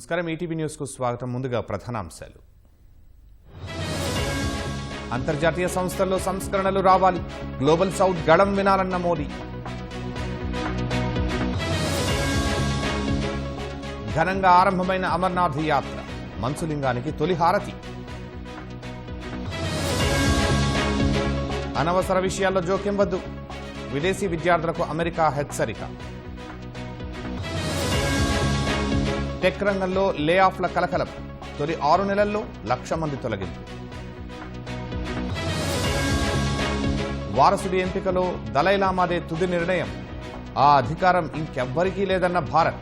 నమస్కారం ETV news కు స్వాగతం. ముందుగా ప్రధానాంశాలు. అంతర్జాతీయ సంస్థల్లో సంస్కరణలు రావాలి, గ్లోబల్ సౌత్ గళం వినాలన్న మోదీ. ఘనంగా ఆరంభమైన అమర్నాథ్ యాత్ర, మంచులింగానికి తొలి హారతి. అనవసర విషయాల్లో జోక్యం వద్దు, విదేశీ విద్యార్థులకు అమెరికా హెచ్చరిక. టెక్ రంగంలో లే ఆఫ్ల కలకలం, తొలి 6 నెలల్లో 1,00,000 మంది తొలగింపు. వారసుడి ఎంపికలో దలైలామాదే తుది నిర్ణయం, ఆ అధికారం ఇంకెవ్వరికీ లేదన్న భారత్.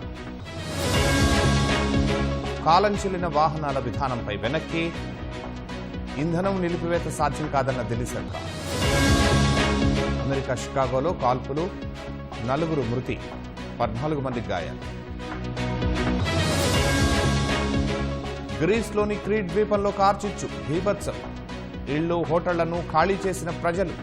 కాలం చెల్లిన వాహనాల విధానంపై వెనక్కి, ఇంధనం నిలిపివేత సాధ్యం కాదన్న ఢిల్లీ సర్కార్. అమెరికా షికాగోలో కాల్పులు, 4 మృతి, 14 మంది గాయాలు. గ్రీస్లోని క్రీట్ ద్వీపంలో కార్చిచ్చు, బీభత్సం. ఇళ్లు, హోటళ్లను ఖాళీ చేసిన ప్రజలు.